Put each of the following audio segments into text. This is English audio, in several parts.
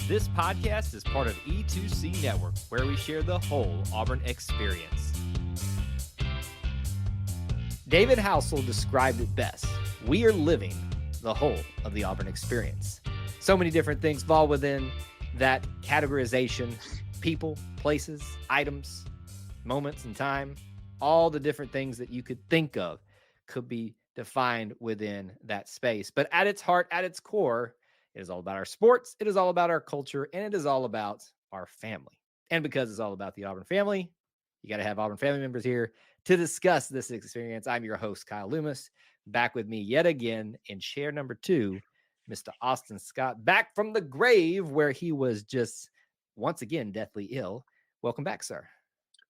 This podcast is part of E2C Network, where we share the whole Auburn experience. David Housel described it best. We are living the whole of the Auburn experience. So many different things fall within that categorization: people, places, items, moments in time. All the different things that you could think of could be defined within that space. But at its heart, at its core, it is all about our sports, it is all about our culture, and it is all about our family. And because it's all about the Auburn family, you got to have Auburn family members here to discuss this experience. I'm your host, Kyle Loomis, back with me yet again in chair number 2, Mr. Austin Scott, back from the grave where he was just once again deathly ill. Welcome back, sir.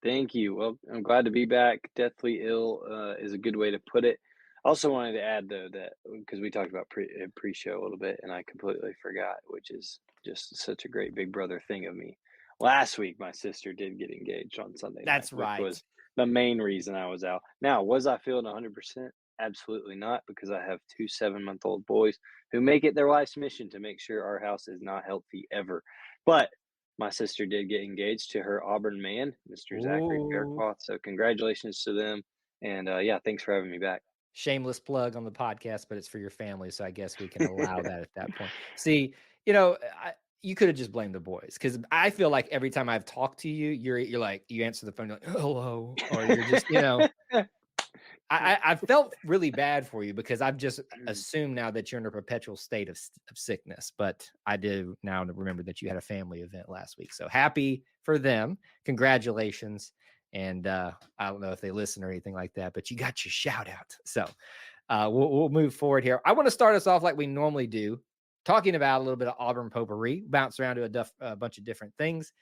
Thank you. Well, I'm glad to be back. Deathly ill is a good way to put it. I also wanted to add, though, that because we talked about pre-show a little bit, and I completely forgot, which is just such a great Big Brother thing of me. Last week, my sister did get engaged on Sunday That's night, right. which was the main reason I was out. Now, was I feeling 100%? Absolutely not, because I have 2 7-month-old boys who make it their life's mission to make sure our house is not healthy ever. But my sister did get engaged to her Auburn man, Mr. Zachary Faircloth. So congratulations to them. And yeah, thanks for having me back. Shameless plug on the podcast, but it's for your family, so I guess we can allow that at that point. See, you could have just blamed the boys, because I feel like every time I've talked to you, you're like, you answer the phone, you're like, hello, or you're just, I felt really bad for you, because I've just assumed now that you're in a perpetual state of sickness. But I do now remember that you had a family event last week. So happy for them. Congratulations. And I don't know if they listen or anything like that, but you got your shout out. So we'll move forward here. I want to start us off like we normally do, talking about a little bit of Auburn potpourri, bounce around to a bunch of different things.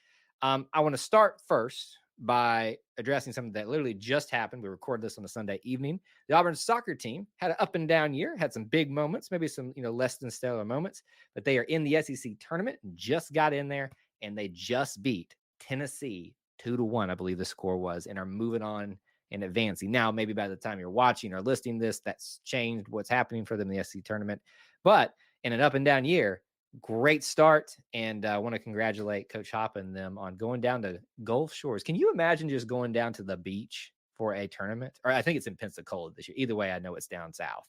I want to start first by addressing something that literally just happened. We recorded this on a Sunday evening. The Auburn soccer team had an up and down year, had some big moments, maybe some less than stellar moments, but they are in the SEC tournament and just got in there, and they just beat Tennessee 2-1, I believe the score was, and are moving on and advancing. Now, maybe by the time you're watching or listening to this, that's changed what's happening for them in the SEC tournament. But in an up and down year, great start, and I want to congratulate Coach Hoppa and them on going down to Gulf Shores. Can you imagine just going down to the beach for a tournament? Or I think it's in Pensacola this year. Either way, I know it's down south.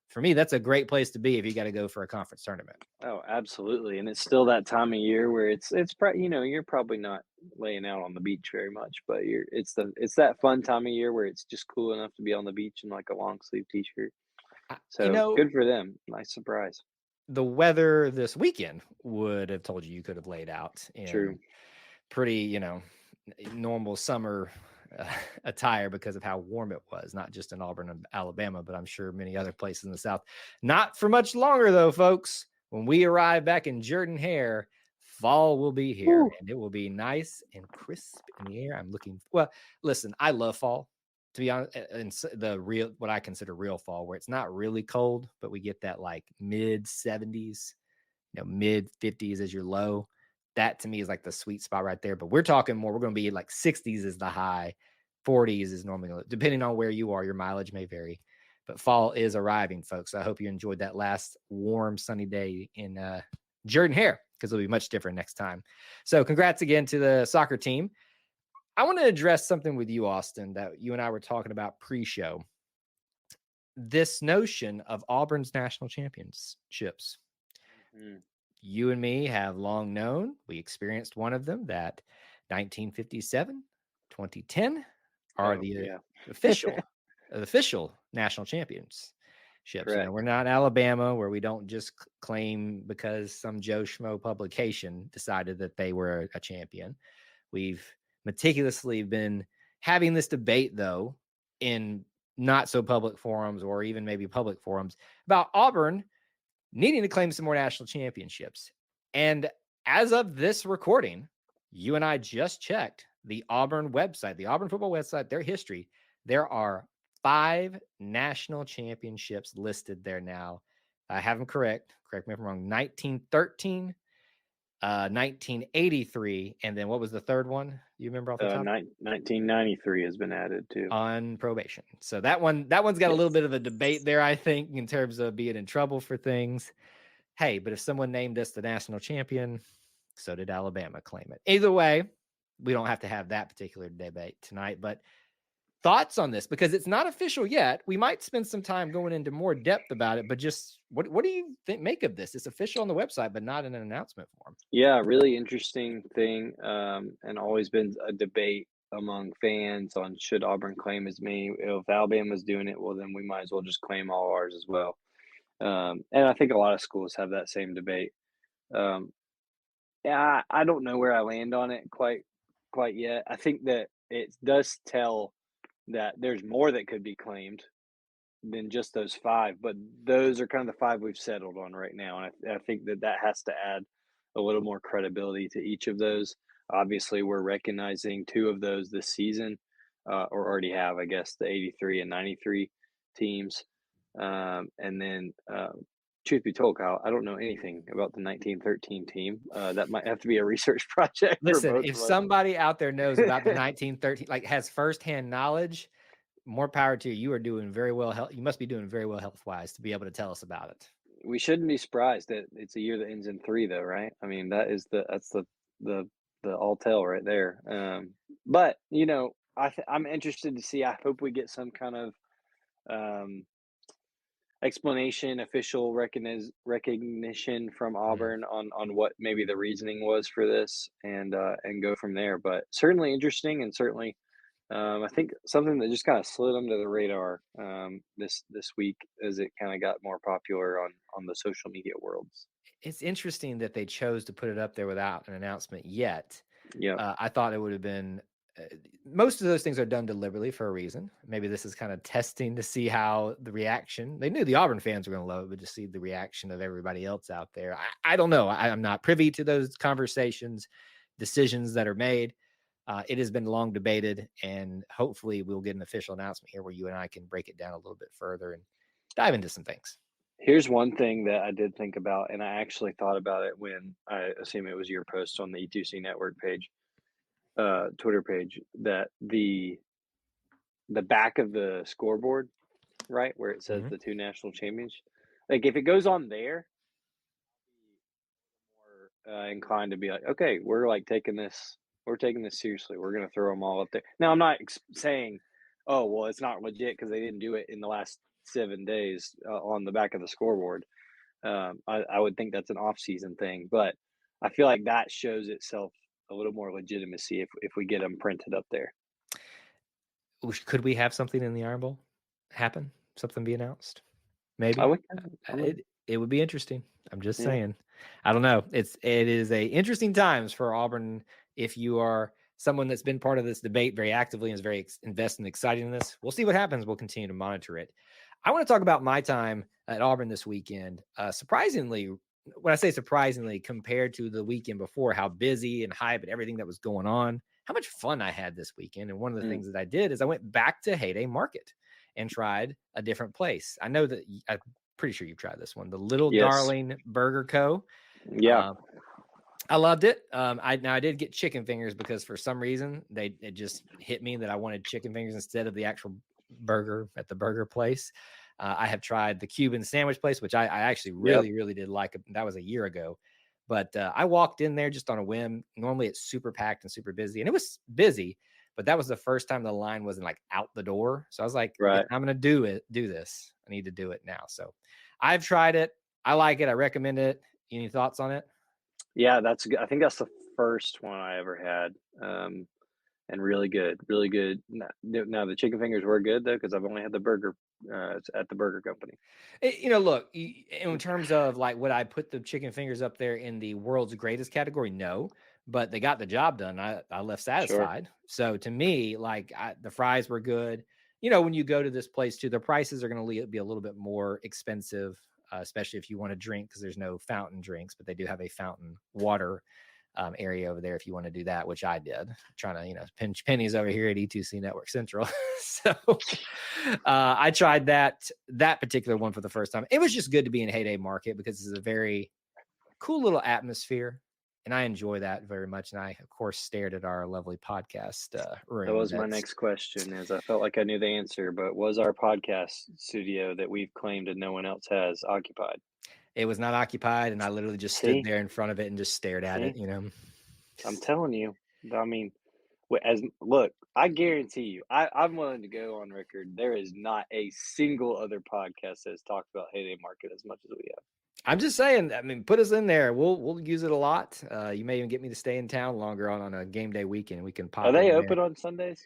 For me, that's a great place to be if you got to go for a conference tournament. Oh, absolutely. And it's still that time of year where it's you're probably not laying out on the beach very much, but it's that fun time of year where it's just cool enough to be on the beach in like a long sleeve t-shirt. So good for them. Nice surprise. The weather this weekend would have told you could have laid out in True. pretty, normal summer attire because of how warm it was, not just in Auburn, Alabama, but I'm sure many other places in the South. Not for much longer, though, folks. When we arrive back in Jordan-Hare, fall will be here. Ooh. And it will be nice and crisp in the air. Listen, I love fall, to be honest, and what I consider real fall, where it's not really cold, but we get that like mid 70s, mid 50s as your low. That to me is like the sweet spot right there. But we're talking more, we're going to be like 60s is the high, 40s is normally, depending on where you are, your mileage may vary. But fall is arriving, folks. I hope you enjoyed that last warm, sunny day in Jordan-Hare, because it'll be much different next time. So congrats again to the soccer team. I want to address something with you, Austin, that you and I were talking about pre-show. This notion of Auburn's national championships. Mm-hmm. You and me have long known, we experienced one of them, that 1957, 2010 are official national championships. We're not Alabama, where we don't just claim because some Joe Schmo publication decided that they were a champion. We've meticulously been having this debate, though, in not so public forums, or even maybe public forums, about Auburn needing to claim some more national championships. And as of this recording, you and I just checked the Auburn website, the Auburn football website, their history. There are 5 national championships listed there now. I have them correct. Correct me if I'm wrong. 1913, 1983, and then what was the third one? You remember off the top? 1993 has been added too. On probation. So that one's got a little bit of a debate there, I think, in terms of being in trouble for things. hey, but if someone named us the national champion, so did Alabama claim it. Either way, we don't have to have that particular debate tonight, but thoughts on this, because it's not official yet. We might spend some time going into more depth about it, but just what do you make of this? It's official on the website, but not in an announcement form. Yeah, really interesting thing, and always been a debate among fans on should Auburn claim as many. If Alabama's doing it, well, then we might as well just claim all ours as well. And I think a lot of schools have that same debate. Um, yeah, I don't know where I land on it quite yet. I think that it does tell that there's more that could be claimed than just those 5, but those are kind of the 5 we've settled on right now, and I think that that has to add a little more credibility to each of those. Obviously, we're recognizing 2 of those this season, or already have, I guess, the 83 and 93 teams. And then, truth be told, Kyle, I don't know anything about the 1913 team. That might have to be a research project for Listen, both if of us. somebody out there knows about the 1913, like has firsthand knowledge, more power to you. You are doing very well. You must be doing very well health-wise to be able to tell us about it. We shouldn't be surprised that it's a year that ends in 3 though, right? I mean, that's the all tell right there. But, I'm interested to see. I hope we get some kind of um, explanation, official recognition from Mm. Auburn on what maybe the reasoning was for this, and go from there. But certainly interesting, and certainly I think something that just kind of slid under the radar this week as it kind of got more popular on the social media worlds. It's interesting that they chose to put it up there without an announcement yet. Yeah, I thought it would have been uh, most of those things are done deliberately for a reason. Maybe this is kind of testing to see how the reaction. They knew the Auburn fans were going to love it, but to see the reaction of everybody else out there. I don't know. I'm not privy to those conversations, decisions that are made. It has been long debated, and hopefully we'll get an official announcement here where you and I can break it down a little bit further and dive into some things. here's one thing that I did think about, and I actually thought about it when I assume it was your post on the E2C Network page, Twitter page, that the back of the scoreboard, right, where it says Mhm. the 2 national champions, like, if it goes on there, more, inclined to be like, "Okay, we're taking this seriously. We're gonna throw them all up there." Now, I'm not saying, "Oh, well, it's not legit because they didn't do it in the last 7 days, on the back of the scoreboard." I would think that's an off-season thing, but I feel like that shows itself a little more legitimacy if we get them printed up there. Could we have something in the Iron Bowl happen? Something be announced? I Maybe. would I would It would be interesting. I'm just Yeah. saying. I don't know. It is a interesting times for Auburn if you are someone that's been part of this debate very actively and is very invested and excited in this. We'll see what happens. We'll continue to monitor it. I want to talk about my time at Auburn this weekend. Surprisingly, when I say surprisingly, compared to the weekend before, how busy and hype and everything that was going on, how much fun I had this weekend. And one of the Mm, things that I did is I went back to Heyday Market and tried a different place. I know that I'm pretty sure you've tried this one, the Little yes. Darling Burger Co. Yeah. Um, I loved it. I did get chicken fingers because for some reason it just hit me that I wanted chicken fingers instead of the actual burger at the burger place. I have tried the Cuban sandwich place, which I actually Yep. really did like. That was a year ago, but I walked in there just on a whim. Normally it's super packed and super busy, and it was busy. But that was the first time the line wasn't like out the door. So I was like, if Right. I'm gonna do this, I need to do it now. So I've tried it. I like it. I recommend it. Any thoughts on it? Yeah, that's good. I think that's the first one I ever had, and really good, really good. Now the chicken fingers were good though, because I've only had the burger, at the burger company. Look, in terms of like, would I put the chicken fingers up there in the world's greatest category? No, but they got the job done. I left Sure. satisfied. So to me, like the fries were good. When you go to this place too, the prices are going to be a little bit more expensive, especially if you want to drink because there's no fountain drinks, but they do have a fountain water area over there if you want to do that, which I did. Trying to pinch pennies over here at E2C Network Central. So I tried that particular one for the first time. It was just good to be in Heyday Market because it's a very cool little atmosphere, and I enjoy that very much. And I, of course, stared at our lovely podcast That room. was my next question, as I felt like I knew the answer, but was our podcast studio that we've claimed and no one else has occupied? It was not occupied, and I literally just stood See, there in front of it and just stared at it, see, you know? I'm telling you. I mean, look, I guarantee you, I'm willing to go on record. There is not a single other podcast that's talked about Heyday Market as much as we have. I'm just saying, I mean, put us in there. We'll use it a lot. You may even get me to stay in town longer on a game day weekend. We can Are pop they in there. open on Sundays?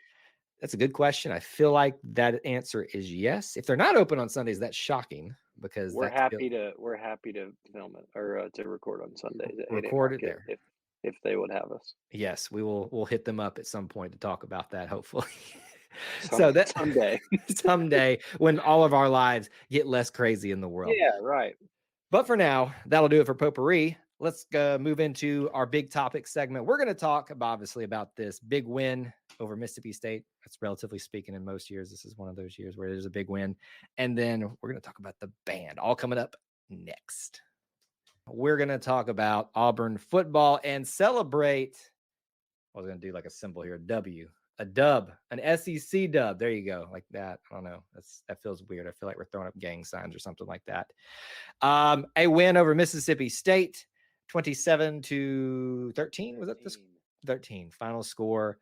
That's a good question. I feel like that answer is yes. If they're not open on Sundays, that's shocking because We're that feels happy to film it or to record on Sundays at Heyday record it Market there. if they would have us. Yes, we'll hit them up at some point to talk about that, hopefully. So that Someday. someday when all of our lives get less crazy in the world. Yeah, right. But for now, that'll do it for potpourri. Let's move into our big topic segment. We're going to talk obviously about this big win over Mississippi State. That's relatively speaking in most years. This is one of those years where there's a big win. And then we're going to talk about the band, all coming up next. We're going to talk about Auburn football and celebrate. I was going to do like a symbol here, a dub, an SEC dub. There you go, like that. I don't know. That feels weird. I feel like we're throwing up gang signs or something like that. A win over Mississippi State, 27-13. Was that this 13 final score?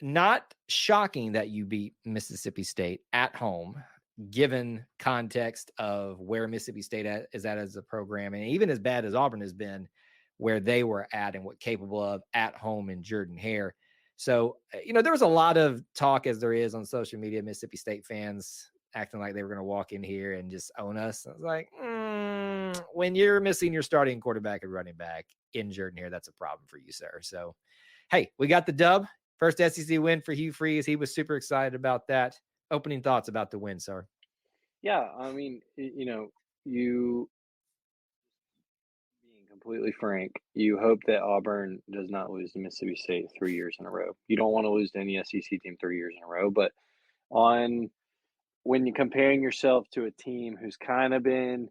Not shocking that you beat Mississippi State at home, given context of where Mississippi State is at as a program, and even as bad as Auburn has been, where they were at and what capable of at home in Jordan-Hare. So, there was a lot of talk, as there is on social media, Mississippi State fans acting like they were going to walk in here and just own us. I was like, when you're missing your starting quarterback and running back in Jordan-Hare, that's a problem for you, sir. So, hey, we got the dub. First SEC win for Hugh Freeze. He was super excited about that. Opening thoughts about the win, sir? Yeah, I mean, you being completely frank, you hope that Auburn does not lose to Mississippi State 3 years in a row. You don't want to lose to any SEC team 3 years in a row, but when you're comparing yourself to a team who's kind of been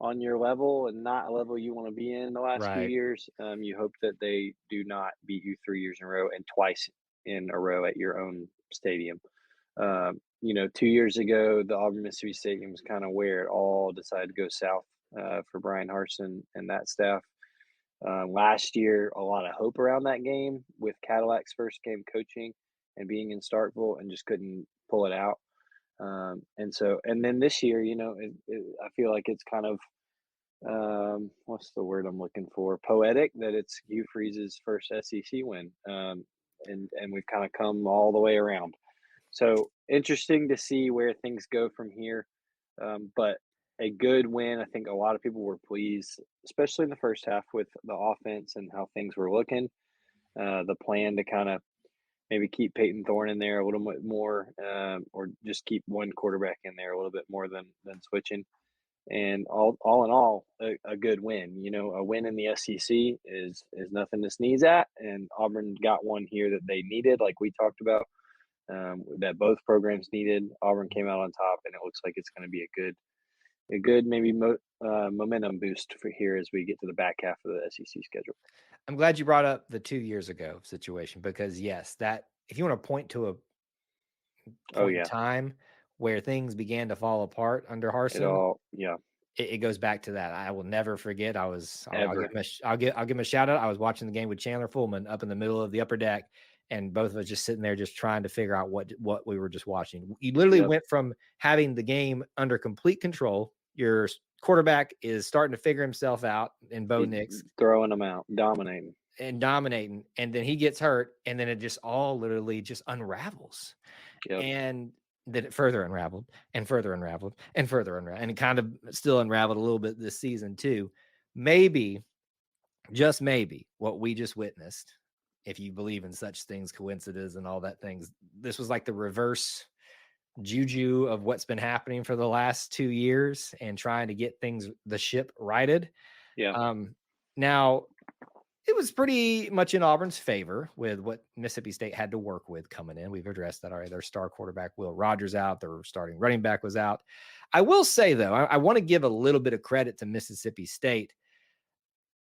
on your level and not a level you want to be in the last few Right. years, you hope that they do not beat you 3 years in a row and twice in a row at your own stadium. 2 years ago, the Auburn Mississippi Stadium was kind of where it all decided to go south for Brian Harsin and that staff. Last year, a lot of hope around that game with Cadillac's first game coaching and being in Starkville and just couldn't pull it out. And then this year, I feel like it's kind of what's the word I'm looking for? Poetic that it's Hugh Freeze's first SEC win, and we've kind of come all the way around. So interesting to see where things go from here, but a good win. I think a lot of people were pleased, especially in the first half with the offense and how things were looking. The plan to kind of maybe keep Peyton Thorne in there a little bit more, or just keep one quarterback in there a little bit more than switching. And all in all, a good win. A win in the SEC is nothing to sneeze at, and Auburn got one here that they needed, like we talked about, that both programs needed. Auburn came out on top, and it looks like it's going to be a good maybe momentum boost for here as we get to the back half of the SEC schedule. I'm glad you brought up the 2 years ago situation because, yes, that if you want to point to a point in time where things began to fall apart under Harsin, it goes back to that. I will never forget. I'll give him a shout out. I was watching the game with Chandler Fullman up in the middle of the upper deck, and both of us just sitting there just trying to figure out what we were just watching. You literally went from having the game under complete control. Your quarterback is starting to figure himself out in Bo Nix, throwing them out, dominating, and then he gets hurt, and then it just all literally just unravels. And then it further unraveled and further unraveled and further unraveled, and it kind of still unraveled a little bit this season too. Maybe, just maybe, what we just witnessed, if you believe in such things, coincidence and all that things, this was like the reverse juju of what's been happening for the last 2 years and trying to get the ship righted. Now, it was pretty much in Auburn's favor with what Mississippi State had to work with coming in. We've addressed that already. Their star quarterback, Will Rogers, out. Their starting running back was out. I will say, though, I want to give a little bit of credit to Mississippi State.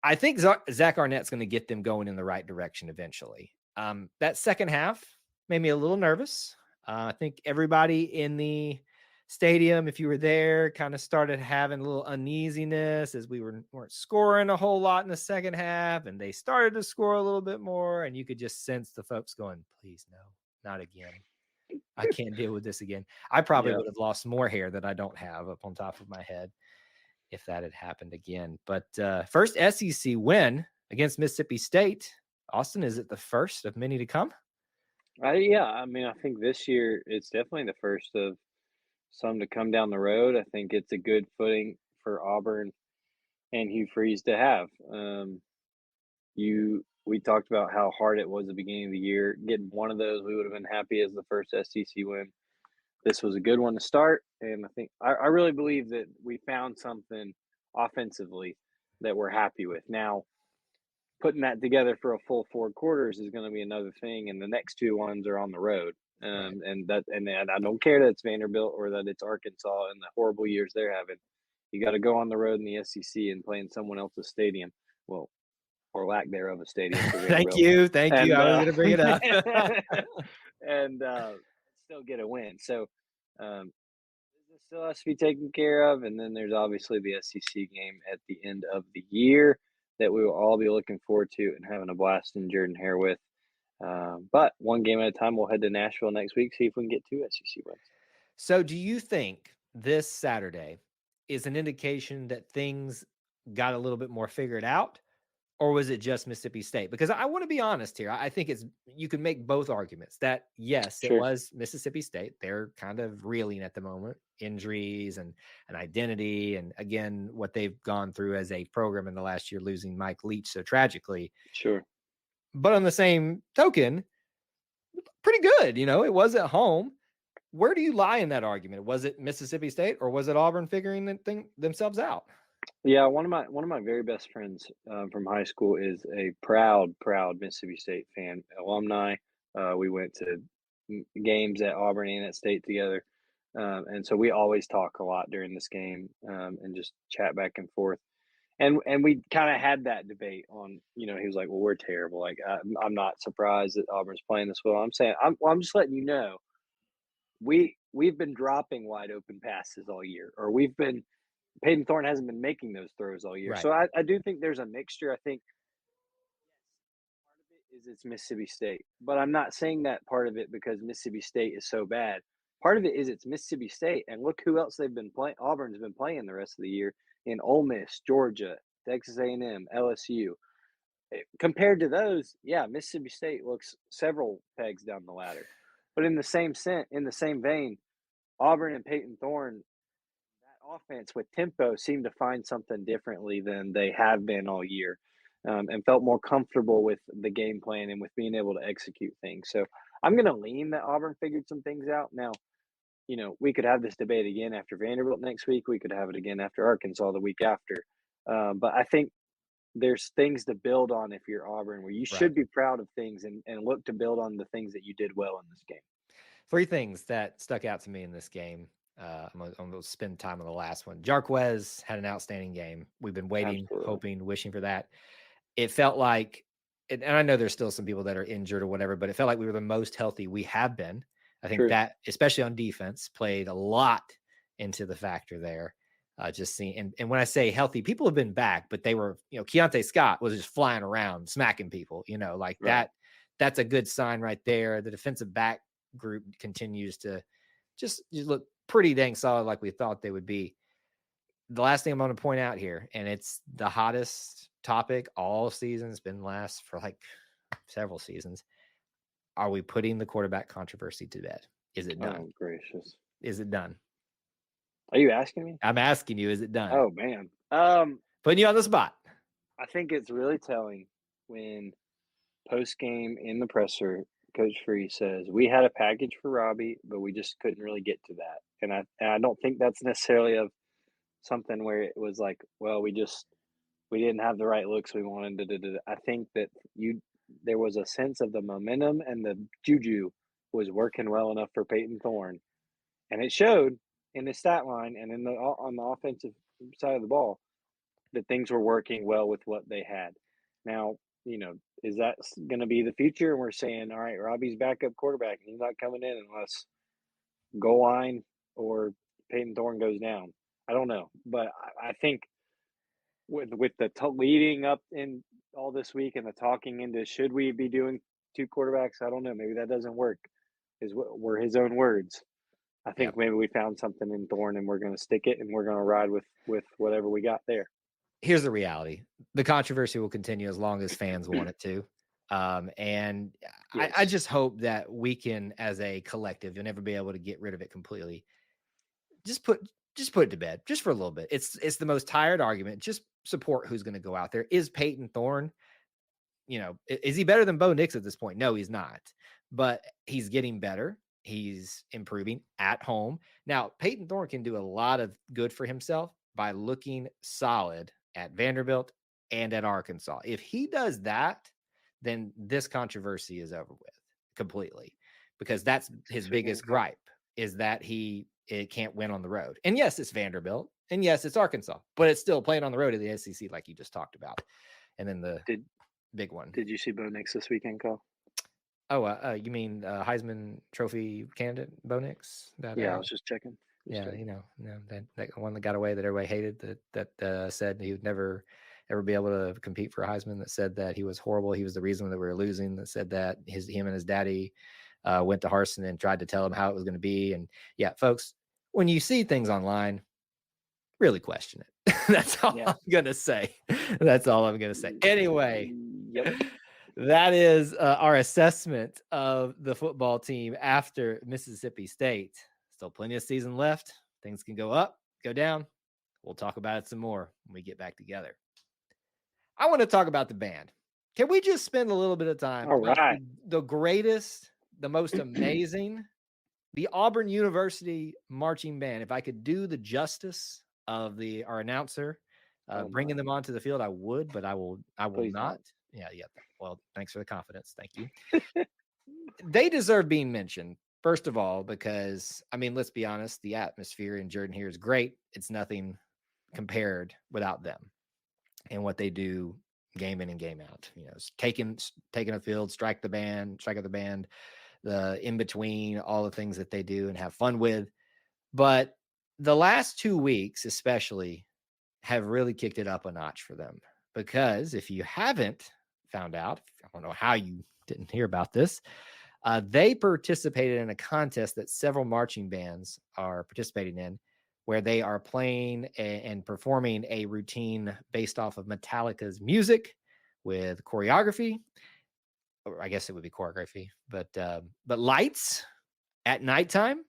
I think Zach Arnett's going to get them going in the right direction eventually. That second half made me a little nervous. I think everybody in the stadium, if you were there, kind of started having a little uneasiness as we weren't scoring a whole lot in the second half, and they started to score a little bit more, and you could just sense the folks going, please no, not again. I can't deal with this again. I probably Yeah. would have lost more hair that I don't have up on top of my head if that had happened again. But first SEC win against Mississippi State. Austin, is it the first of many to come? Yeah, I mean, I think this year it's definitely the first of some to come down the road. I think it's a good footing for Auburn and Hugh Freeze to have. We talked about how hard it was at the beginning of the year. Getting one of those, we would have been happy as the first SEC win. This was a good one to start, and I think I really believe that we found something offensively that we're happy with. Now, putting that together for a full 4 quarters is going to be another thing, and the next two ones are on the road. Right. And I don't care that it's Vanderbilt or that it's Arkansas and the horrible years they're having. You got to go on the road in the SEC and play in someone else's stadium. Well, or lack thereof a stadium for Thank Vanderbilt, you. Thank you. and I was going to bring it up. and still get a win. So business still has to be taken care of, and then there's obviously the SEC game at the end of the year that we will all be looking forward to and having a blast in Jordan Hare with. But one game at a time. We'll head to Nashville next week, see if we can get 2 SEC wins. So, do you think this Saturday is an indication that things got a little bit more figured out, or was it just Mississippi State? Because I want to be honest here. I think you can make both arguments that yes, it Sure, was Mississippi State. They're kind of reeling at the moment, injuries and an identity, and again, what they've gone through as a program in the last year, losing Mike Leach so tragically. sure. But on the same token, pretty good. It was at home. Where do you lie in that argument? Was it Mississippi State or was it Auburn figuring themselves out? Yeah, one of my very best friends from high school is a proud Mississippi State fan, alumni. We went to games at Auburn and at State together, and so we always talk a lot during this game and just chat back and forth. And we kind of had that debate on, he was like, "Well, we're terrible. Like, I'm not surprised that Auburn's playing this well." I'm saying, I'm just letting you know, we've been dropping wide open passes all year, or Peyton Thorne hasn't been making those throws all year. Right. So I do think there's a mixture. I think part of it is it's Mississippi State, but I'm not saying that part of it because Mississippi State is so bad. Part of it is it's Mississippi State, and look who else they've been playing. Auburn's been playing the rest of the year in Ole Miss, Georgia, Texas A&M, LSU. Compared to those, yeah, Mississippi State looks several pegs down the ladder. But in the same vein, Auburn and Peyton Thorne, that offense with tempo seemed to find something differently than they have been all year, and felt more comfortable with the game plan and with being able to execute things. So I'm going to lean that Auburn figured some things out. Now, we could have this debate again after Vanderbilt next week. We could have it again after Arkansas the week after. But I think there's things to build on if you're Auburn, where you Right. should be proud of things and look to build on the things that you did well in this game. Three things that stuck out to me in this game. I'm gonna spend time on the last one. Jarquez had an outstanding game. We've been waiting, Absolutely. hoping, wishing for that. It felt like, and I know there's still some people that are injured or whatever, but it felt like we were the most healthy we have been. I think True. that, especially on defense, played a lot into the factor there. Just seeing, and when I say healthy, people have been back, but they were, Keontae Scott was just flying around, smacking people, like Right. that. That's a good sign right there. The defensive back group continues to just look pretty dang solid, like we thought they would be. The last thing I'm going to point out here, and it's the hottest topic all season. It's been last for like several seasons. Are we putting the quarterback controversy to bed? Is it done? Oh, gracious. Is it done? Are you asking me? I'm asking you, is it done? Oh, man. Putting you on the spot. I think it's really telling when post game in the presser, Coach Free says, "We had a package for Robbie, but we just couldn't really get to that." And I don't think that's necessarily of something where it was like, well, we didn't have the right looks we wanted. I think that there was a sense of the momentum and the juju was working well enough for Peyton Thorne, and it showed in his stat line and on the offensive side of the ball that things were working well with what they had. Now, is that going to be the future? And we're saying, all right, Robbie's backup quarterback, and he's not coming in unless goal line or Peyton Thorne goes down. I don't know, but I think with the leading up in all this week and the talking into should we be doing two quarterbacks? I don't know. Maybe that doesn't work. Is what were his own words. I Yeah. think maybe we found something in Thorne and we're going to stick it and we're going to ride with whatever we got there. Here's the reality. The controversy will continue as long as fans want it to. And Yes. I just hope that we can, as a collective, you'll never be able to get rid of it completely. Just put it to bed just for a little bit. It's the most tired argument. Just support who's going to go out there. Is Peyton Thorne, is he better than Bo Nix at this point? No, he's not. But he's getting better. He's improving at home. Now, Peyton Thorne can do a lot of good for himself by looking solid at Vanderbilt and at Arkansas. If he does that, then this controversy is over with completely, because that's his biggest gripe, is that it can't win on the road. And yes, it's Vanderbilt, and yes, it's Arkansas, but it's still playing on the road at the SEC, like you just talked about. And then the big one. Did you see Bo Nix this weekend, Kyle? You mean Heisman Trophy candidate Bo Nix? Yeah, I was just checking. That one that got away that everybody hated, that said he would never ever be able to compete for a Heisman, that said that he was horrible, he was the reason that we were losing, that said that him and his daddy went to Harsin and tried to tell him how it was going to be. And yeah, folks, when you see things online, really question it. That's all I'm gonna say. That's all I'm gonna say. Anyway, that is our assessment of the football team after Mississippi State. Still plenty of season left. Things can go up, go down. We'll talk about it some more when we get back together. I want to talk about the band. Can we just spend a little bit of time about the greatest, the most amazing, the Auburn University Marching Band? If I could do the justice of our announcer bringing them onto the field, I would, but I will Please not. Don't. Yeah. Well, thanks for the confidence. Thank you. They deserve being mentioned, first of all, because, let's be honest, the atmosphere in Jordan here is great. It's nothing compared without them and what they do game in and game out. Taking a field, strike the band, the in between, all the things that they do and have fun with. But the last 2 weeks, especially, have really kicked it up a notch for them, because if you haven't found out, I don't know how you didn't hear about this, they participated in a contest that several marching bands are participating in, where they are playing and performing a routine based off of Metallica's music with choreography. Or I guess it would be choreography, but lights at nighttime.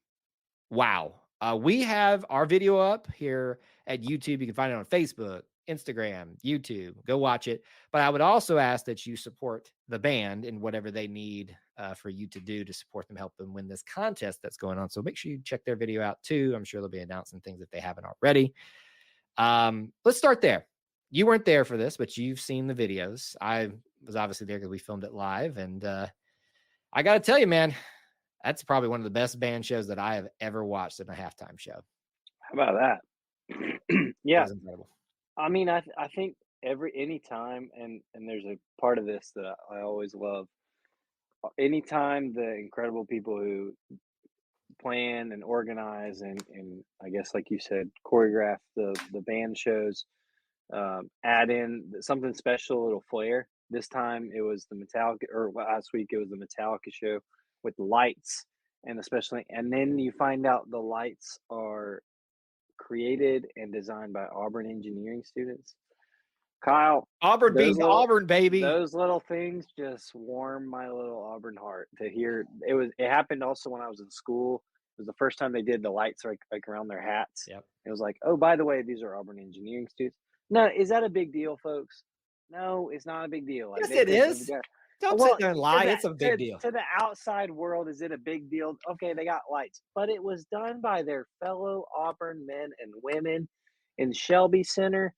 Wow. We have our video up here at YouTube. You can find it on Facebook, Instagram, YouTube. Go watch it. But I would also ask that you support the band in whatever they need for you to do to support them, help them win this contest that's going on. So make sure you check their video out too. I'm sure they'll be announcing things if they haven't already. Let's start there. You weren't there for this, but you've seen the videos. I was obviously there because we filmed it live. And I got to tell you, man, that's probably one of the best band shows that I have ever watched in a halftime show. How about that? Yeah. That was incredible. I think anytime, and there's a part of this that I always love, anytime the incredible people who plan and organize and I guess, like you said, choreograph the band shows, add in something special, a little flair. This time it was the Metallica, or last week it was the Metallica show with lights, and then you find out the lights are created and designed by Auburn engineering students. Kyle, Auburn being Auburn, baby. Those little things just warm my little Auburn heart to hear. It happened also when I was in school. It was the first time they did the lights like around their hats. Yep. It was like, oh, by the way, these are Auburn engineering students. No, is that a big deal, folks? No, it's not a big deal. Yes, it is. Don't sit there and lie. It's a big deal. To the outside world, is it a big deal? Okay, they got lights. But it was done by their fellow Auburn men and women in Shelby Center,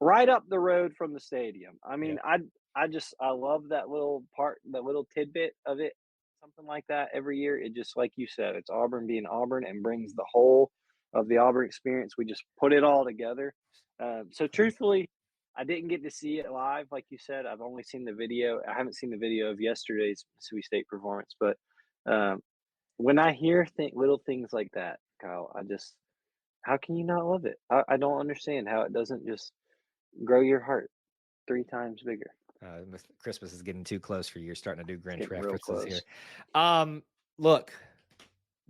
right up the road from the stadium. I love that little part, that little tidbit of it, something like that every year. It just, like you said, it's Auburn being Auburn and brings the whole of the Auburn experience. We just put it all together. So truthfully, I didn't get to see it live, like you said. I've only seen the video. I haven't seen the video of yesterday's Mississippi State performance. But when I hear little things like that, Kyle. How can you not love it? I don't understand how it doesn't just grow your heart 3 times bigger. Christmas is getting too close for you. You're starting to do It's Grinch getting real references here. close. Look,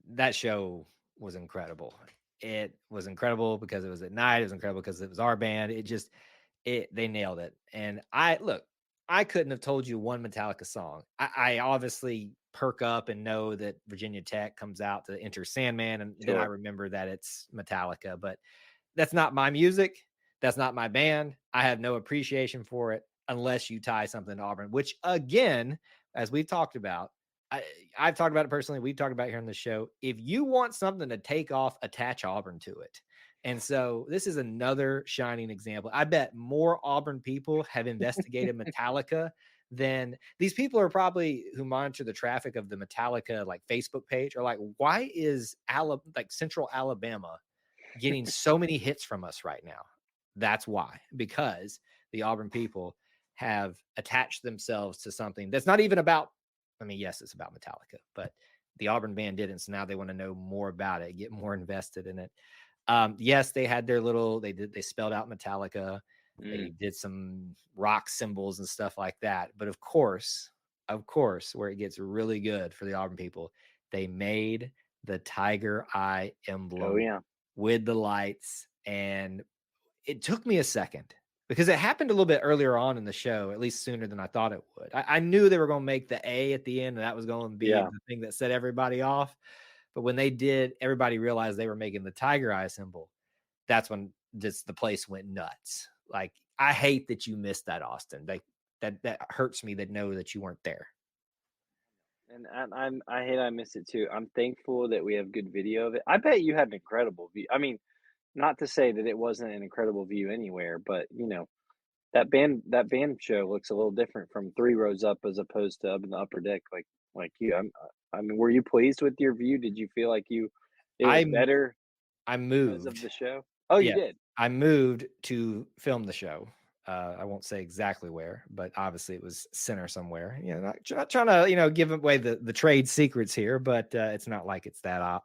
that show was incredible. It was incredible because it was at night. It was incredible because it was our band. They nailed it. And I couldn't have told you one Metallica song. I obviously perk up and know that Virginia Tech comes out to Enter Sandman, and then I Sure. remember that it's Metallica, but that's not my music. That's not my band. I have no appreciation for it unless you tie something to Auburn, which again, as we've talked about, I, I've talked about it personally. We've talked about here on the show. If you want something to take off, attach Auburn to it. And so this is another shining example. I bet more Auburn people have investigated Metallica than these people are probably who monitor the traffic of the Metallica like Facebook page are like, why is Central Alabama getting so many hits from us right now? That's why, because the Auburn people have attached themselves to something that's not even about, I mean, yes, it's about Metallica, but the Auburn band didn't. So now they want to know more about it, get more invested in it. Yes, they had they spelled out Metallica. They Mm. did some rock symbols and stuff like that. But of course, where it gets really good for the Auburn people, they made the tiger eye Oh, emblem yeah. with the lights. And it took me a second because it happened a little bit earlier on in the show, at least sooner than I thought it would. I knew they were going to make the A at the end, and that was going to be Yeah. the thing that set everybody off. But when they did, everybody realized they were making the tiger eye symbol. That's when just the place went nuts. Like, I hate that you missed that, Austin. Like that hurts me to know that you weren't there. And I hate I missed it too. I'm thankful that we have good video of it. I bet you had an incredible view. I mean, not to say that it wasn't an incredible view anywhere, but, that band show looks a little different from 3 rows up as opposed to up in the upper deck like you. I mean, were you pleased with your view? Did you feel like it was I better I because of moved. the show? Oh, you Yes, did? I moved to film the show. I won't say exactly where, but obviously it was center somewhere. Not trying to give away the trade secrets here, but it's not like it's that.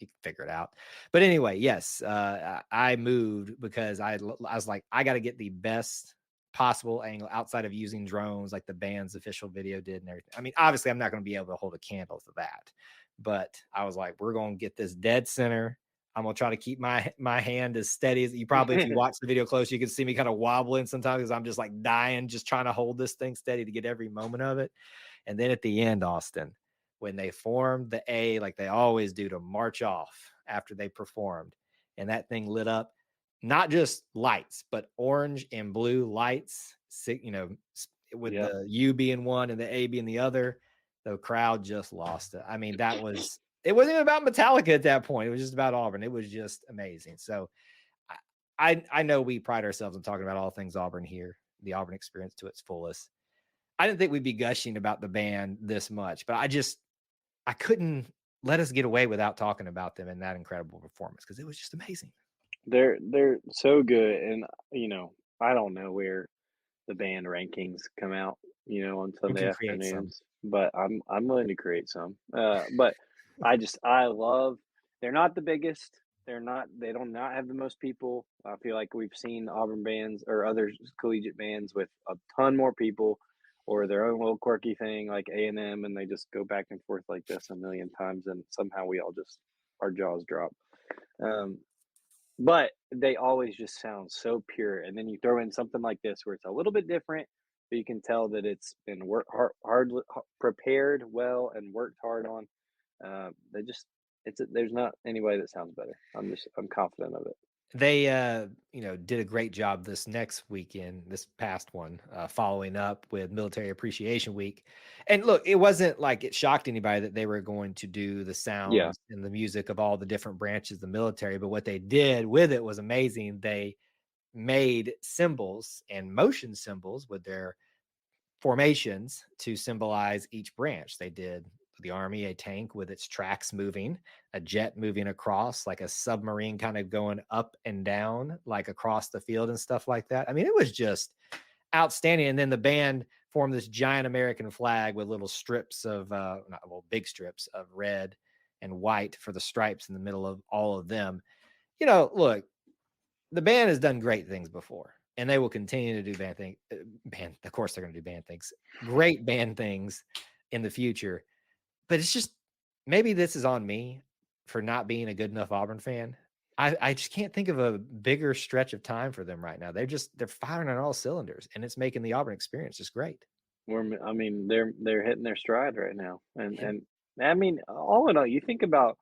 You can figure it out. But anyway, yes, I moved because I was like, I got to get the best possible angle outside of using drones, like the band's official video did and everything. I mean, obviously, I'm not going to be able to hold a candle to that, but I was like, we're going to get this dead center. I'm gonna try to keep my hand as steady as you probably, if you watch the video close, you can see me kind of wobbling sometimes because I'm just like dying, just trying to hold this thing steady to get every moment of it. And then at the end, Austin, when they formed the A, like they always do to march off after they performed, and that thing lit up, not just lights, but orange and blue lights, with Yeah. the U being one and the A being the other, the crowd just lost it. I mean, it wasn't even about Metallica at that point. It was just about Auburn. It was just amazing. So I know we pride ourselves on talking about all things Auburn here, the Auburn experience to its fullest. I didn't think we'd be gushing about the band this much, but I couldn't let us get away without talking about them in that incredible performance because it was just amazing. They're so good, and, I don't know where the band rankings come out, on Who Sunday can create some? afternoons, but I'm willing to create some. But I love they're not the biggest. They don't not have the most people. I feel like we've seen Auburn bands or other collegiate bands with a ton more people or their own little quirky thing like A&M, and they just go back and forth like this a million times, and somehow we all just our jaws drop. Um, but they always just sound so pure, and then you throw in something like this where it's a little bit different, but you can tell that it's been prepared well and worked hard on. They just there's not anybody that sounds better. I'm confident of it. They, did a great job this next weekend, this past one, following up with Military Appreciation Week. And look, it wasn't like it shocked anybody that they were going to do the Yeah, sounds and the music of all the different branches of the military. But what they did with it was amazing. They made symbols and motion symbols with their formations to symbolize each branch. They did the Army, a tank with its tracks moving, a jet moving across, like a submarine kind of going up and down, like across the field and stuff like that. I mean, it was just outstanding. And then the band formed this giant American flag with little strips of, not well, big strips of red and white for the stripes in the middle of all of them. You know, look, the band has done great things before, and they will continue to do band things. Of course, they're going to do band things, great band things in the future. But it's just, maybe this is on me for not being a good enough Auburn fan. I just can't think of a bigger stretch of time for them right now. They're firing on all cylinders, and it's making the Auburn experience just great. I mean, they're hitting their stride right now, and I mean, all in all, you think about,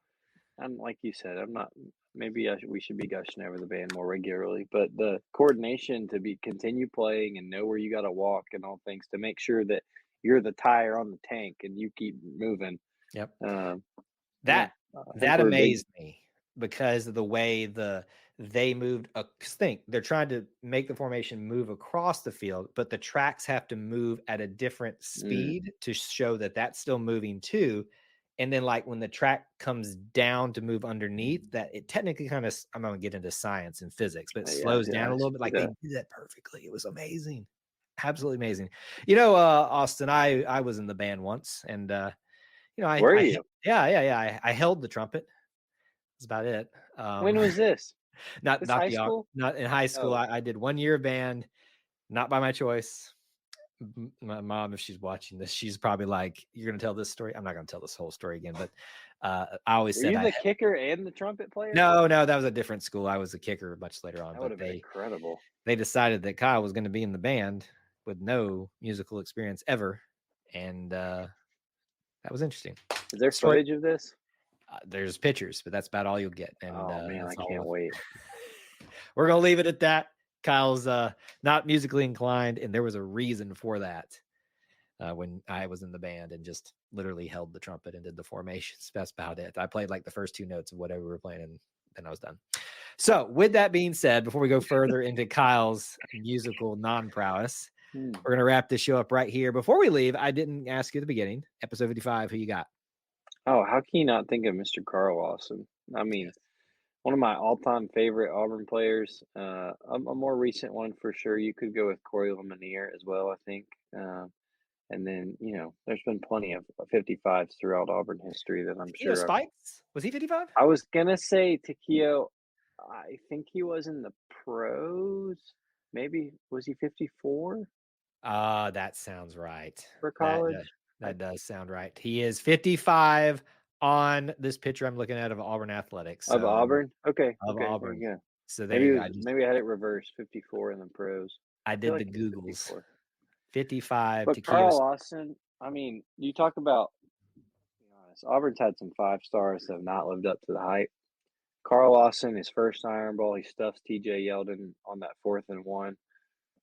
and like you said, I'm not. Maybe we should be gushing over the band more regularly, but the coordination to continue playing and know where you got to walk and all things to make sure that you're the tire on the tank and you keep moving. Yep. Yeah, That amazed me because of the way they moved. They're trying to make the formation move across the field, but the tracks have to move at a different speed to show that that's still moving too. And then, like, when the track comes down to move underneath, that it technically kind of, I'm going to get into science and physics, but it slows down a little bit. Like, they did that perfectly. It was amazing. Absolutely amazing. You know, Austin, I was in the band once, and you know, were you? Yeah. I held the trumpet. That's about it. When was this? Not high school. Not in high school. I did 1 year of band, not by my choice. My mom, if she's watching this, she's probably like, "You're going to tell this story." I'm not going to tell this whole story again, but I always said, "Were you the kicker and the trumpet player?" No, that was a different school. I was a kicker much later on. That would have been incredible. They decided that Kyle was going to be in the band with no musical experience ever, and that was interesting. Is there footage of this? There's pictures, but that's about all you'll get. And oh man, I can't wait. We're gonna leave it at that. Kyle's not musically inclined, and there was a reason for that. When I was in the band and just literally held the trumpet and did the formations, that's about it. I played like the first 2 notes of whatever we were playing, and then I was done. So, with that being said, before we go further into Kyle's musical non-prowess, we're gonna wrap this show up right here. Before we leave, I didn't ask you at the beginning, episode 55, who you got? Oh, how can you not think of Mr. Carl Lawson? I mean, one of my all-time favorite Auburn players. A more recent one for sure. You could go with Corey Lemonier as well, I think. And then, you know, there's been plenty of 55s throughout Auburn history that I'm sure. Spikes? Was he 55? I was gonna say Takeo. I think he was in the pros. Maybe was he 54? That sounds right. For college. That does sound right. He is 55 on this picture I'm looking at of Auburn Athletics. Of Auburn? Okay. Of Auburn. Yeah. So maybe I had it reversed, 54 in the pros. I did the Googles. 55. But Carl Lawson, I mean, you talk about, to be honest, Auburn's had some 5-stars that have not lived up to the hype. Carl Lawson, his first Iron Bowl, he stuffs TJ Yeldon on that 4th and 1,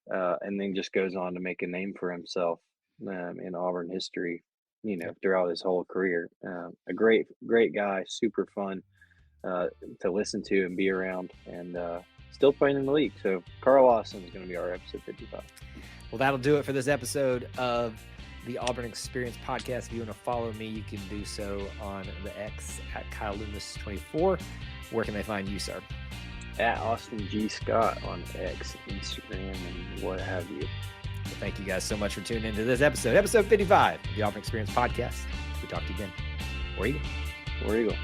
and then just goes on to make a name for himself in Auburn history, you know, throughout his whole career. A great guy, super fun to listen to and be around, and still playing in the league. So Carl Lawson is going to be our episode 55. Well, that'll do it for this episode of the Auburn Experience Podcast. If you want to follow me, you can do so on the X at Kyle Loomis 24. Where can they find you, sir? At Austin G. Scott on X, Instagram, and what have you. Well, thank you guys so much for tuning into this episode 55 of the Auburn Experience Podcast. We talk to you again. War Eagle. War Eagle.